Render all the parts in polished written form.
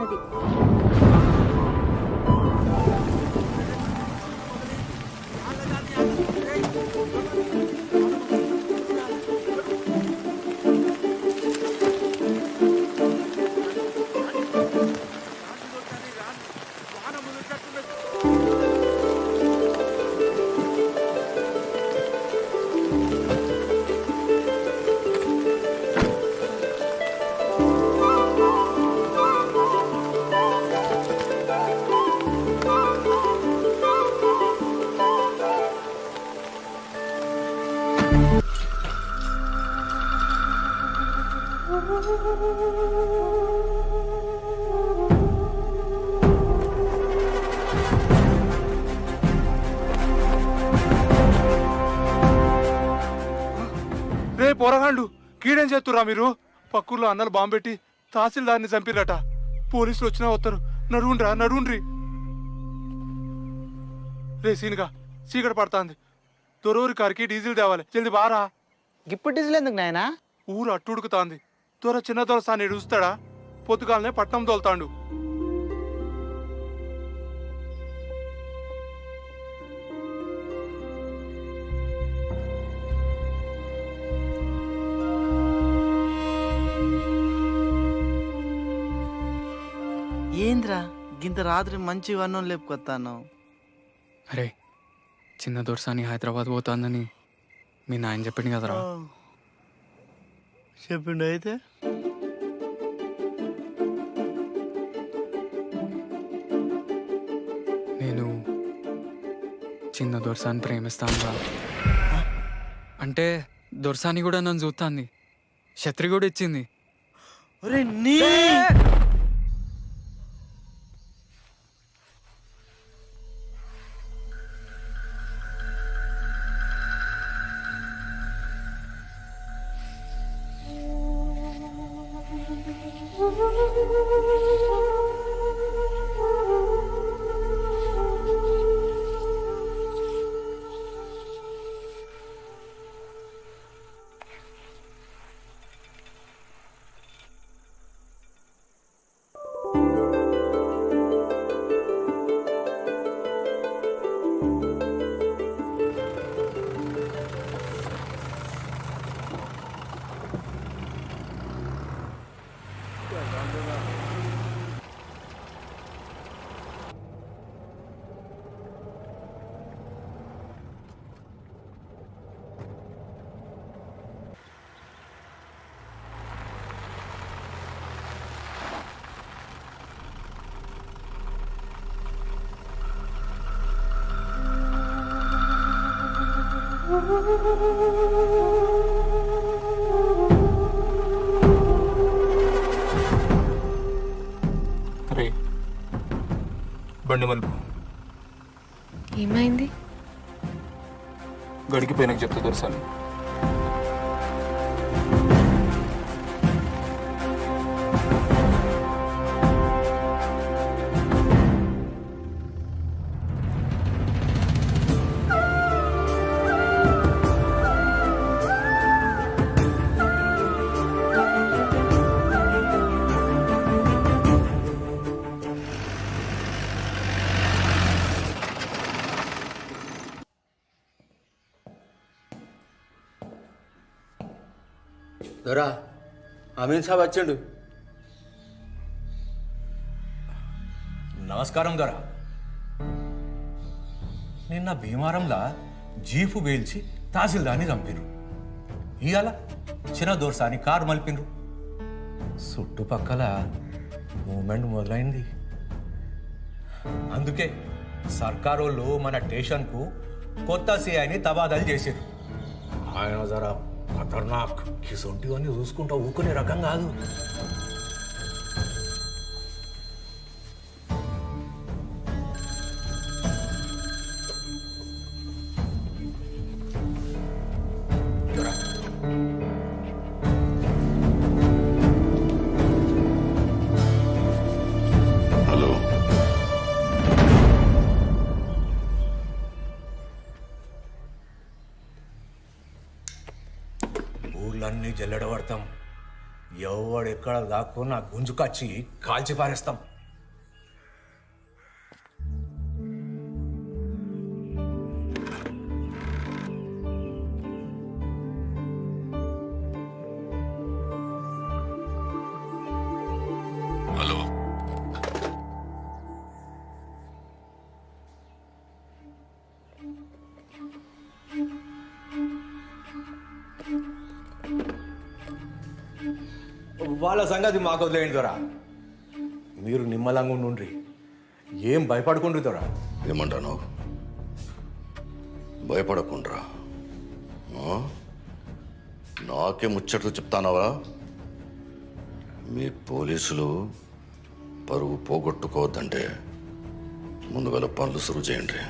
మనది. రే పోరగాండు, కీడేం చేస్తురా మీరు? పక్కూర్లో అన్నలు బాంబెట్టి తహసీల్దార్ని చంపిరట. పోలీసులు వచ్చినా వస్తారు. నడువుండ్రా నడువుండ్రి. రే సీనుగా, చీకటి పడుతుంది. దొరూరి కారికి డీజిల్ తేవాలి, జల్ది బారా. ఇప్పుడు డీజిల్ ఎందుకు నాయనా? ఊరు అట్టుడుకుతాంది. దొర చిన్న దొరసాన్ని చూస్తాడా? పొద్దుగాలనే పట్నం తోలుతాండు. ఏంద్రా గింత రాత్రి మంచి వర్ణం లేపుకొస్తాను? అరే, చిన్న దొరసాని హైదరాబాద్ పోతుందని మీ నాయన చెప్పింది కదరా. చెప్పిండు అయితే. నేను చిన్న దొరసాని ప్రేమిస్తాను రా. అంటే దొరసాని కూడా నన్ను చూస్తాంది. ఛత్రి కూడా ఇచ్చింది. ఒరే నీ రే బండి మలుపు. ఏమైంది? గడికిపోయినాక చెప్తా దొరసాని. దొరా, అమీన్ సాబ్ వచ్చిండు. నమస్కారం దొరా. నిన్న భీమారంలా జీపు వేల్చి తహసీల్దార్ని చంపిరు. ఇవాళ చిన్న దోర్సాని కారు మలిపినరు. చుట్టుపక్కల మూమెంట్ మొదలైంది. అందుకే సర్కారోళ్ళు మన స్టేషన్కు కొత్త సిఐని తబాదలు చేశారు. ఆయన జరా ఖతర్నాక్, కిసొంటివన్నీ చూసుకుంటా ఊకునే రకం కాదు. హలో, ఊర్లన్నీ జల్లెడబడతాం. ఎవడెక్కడ దాక్కున్నా గుంజుకొచ్చి కాల్చి పారేస్తాం. వాళ్ళ సంగతి మాకు వదిలేయండి దొరా. మీరు నిమ్మలంగా ఉండ్రి, ఏం భయపడకుండ్రి దొరా. ఏమంటాను? భయపడకుండ్రా. నాకే ముచ్చట్లు చెప్తానవా? మీ పోలీసులు పరువు పోగొట్టుకోవద్దంటే ముందుగా పనులు సురు చేయండి.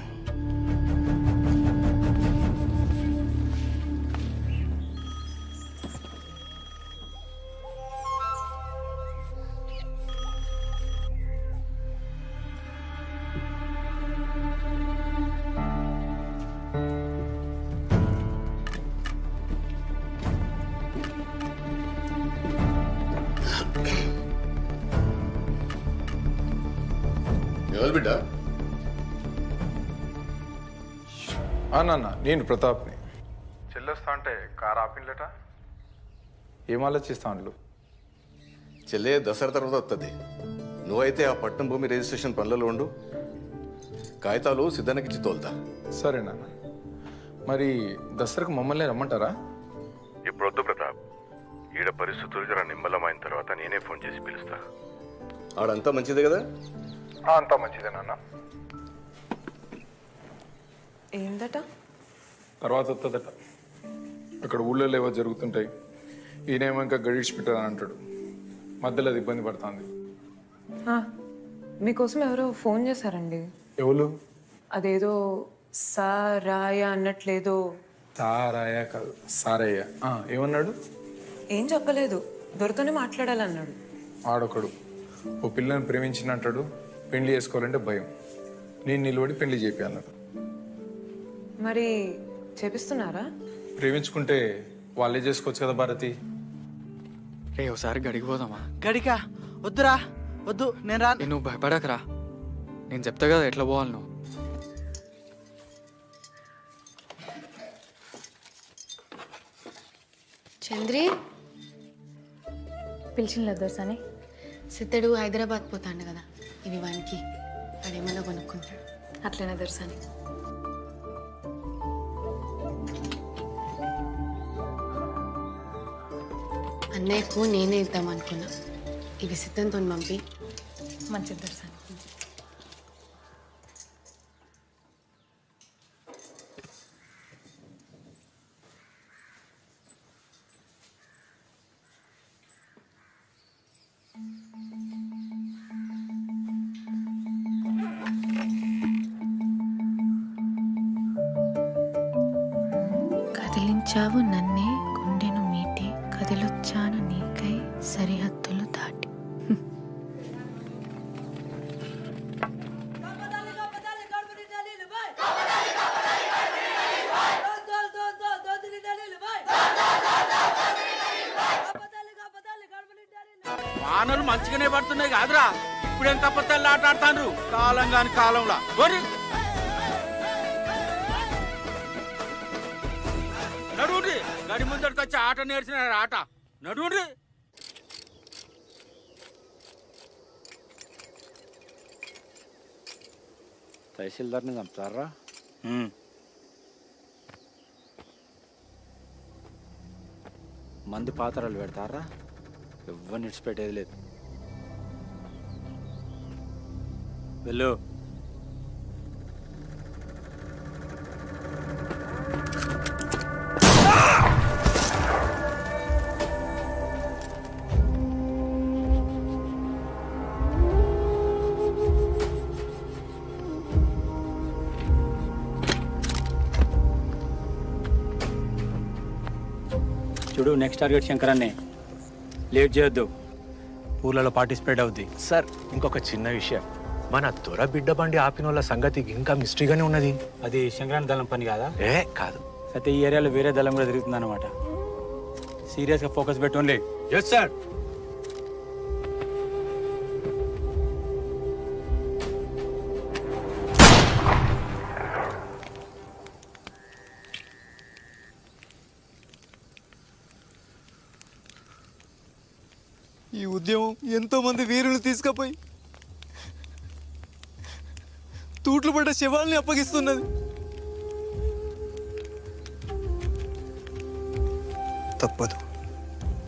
ఎవరు బిడ్డ? నాన్న నేను ప్రతాప్ని. చెల్లొస్తా అంటే కారు ఆపిన్లట, ఏం ఆలోచిస్తా అండ్లు? చెల్లె దసరా తర్వాత వస్తుంది. నువ్వైతే ఆ పట్నం భూమి రిజిస్ట్రేషన్ పనులలో ఉండు, కాగితాలు సిద్ధానికి తోలుతా. సరే నాన్న. మరి దసరాకు మమ్మల్ని రమ్మంటారా? ఇప్పుడొద్దు ప్రతాప్, ఈడ పరిస్థితులు జర నిమ్మలమైన తర్వాత నేనే ఫోన్ చేసి పిలుస్తా. ఆడంతా మంచిదే కదా? అంతా మంచిదే నాన్న. ఏందట? తర్వాత వస్తుందట. అక్కడ ఊళ్ళో ఏవో జరుగుతుంటాయి, ఈయనేమో ఇంకా గడిచి పెట్టారని అంటాడు. మధ్యలో అది ఇబ్బంది పడుతుంది. మీకోసం ఎవరో ఫోన్ చేశారండి. ఎవరు? అదేదో సారాయ అన్నట్లేదో. సారాయ కాదు, సారయ్య. ఏమన్నాడు? ఏం చెప్పలేదు, దొరతోనే మాట్లాడాలన్నాడు. ఆడొకడు ఓ పిల్లని ప్రేమించినట్టాడు, పెళ్లి చేసుకోవాలంటే భయం. నేను నిలబడి పెళ్లి చేపి అన్నాడు. మరి చేపిస్తున్నారా? ప్రేమించుకుంటే వాళ్ళే చేసుకోవచ్చు కదా భారతి. రే ఒకసారి గడికి పోదామా? గడికా? వద్దురా, వద్దు, నేను రా. నువ్వు భయపడకరా, నేను చెప్తా కదా ఎట్లా పోవాలి నువ్వు. చంద్రి పిలిచిన దోసాని. సిద్ధడు హైదరాబాద్ పోతాడు కదా, ఇవి వానికి వాడేమన్నా కొనుక్కుంటాడు. అట్లనే దర్శని. అన్నయ్యకు నేనే ఇద్దాం అనుకున్నా, ఇవి సిద్ధంతో పంపి. మంచిది దర్శని. కదిలించావు నన్నే, గుండెను మీటి, కదిలొచ్చాను నీకై సరిహద్దులు దాటి. వానలు మంచిగానే పడుతున్నాయి కాదురా, ఇప్పుడేం కప్పతల్లి ఆట ఆడతాను కాలం కాని కాలంలో. నడుండ్రి, గడి ముందరికి వచ్చి ఆట నేర్చిన ఆట. నడుండ్రి. తహసీల్దార్ని చంపుతారా? మంది పాత్రలు పెడతారా? ఎవరిని ఇడిచిపెట్టేది లేదు. వెళ్ళు. చూడు, నెక్స్ట్ టార్గెట్ శంకరన్నే. లేట్ చేయొద్దు, ఊర్లలో పార్టిసిపేట్ అవుద్ది. సార్, ఇంకొక చిన్న విషయం, మన దొర బిడ్డ బండి ఆపిన వాళ్ళ సంగతి ఇంకా మిస్టరీగానే ఉన్నది. అది శంకరాన్ని దళం పని కాదా? కాదు. అయితే ఈ ఏరియాలో వేరే దళం కూడా తిరుగుతుంది అనమాట. సీరియస్గా ఫోకస్ పెట్టుకోండి. Yes sir. ఈ ఉద్యమం ఎంతో మంది వీరులు తీసుకుపోయి తూట్లు పడ్డ శవాల్ని అప్పగిస్తున్నది. తప్పదు.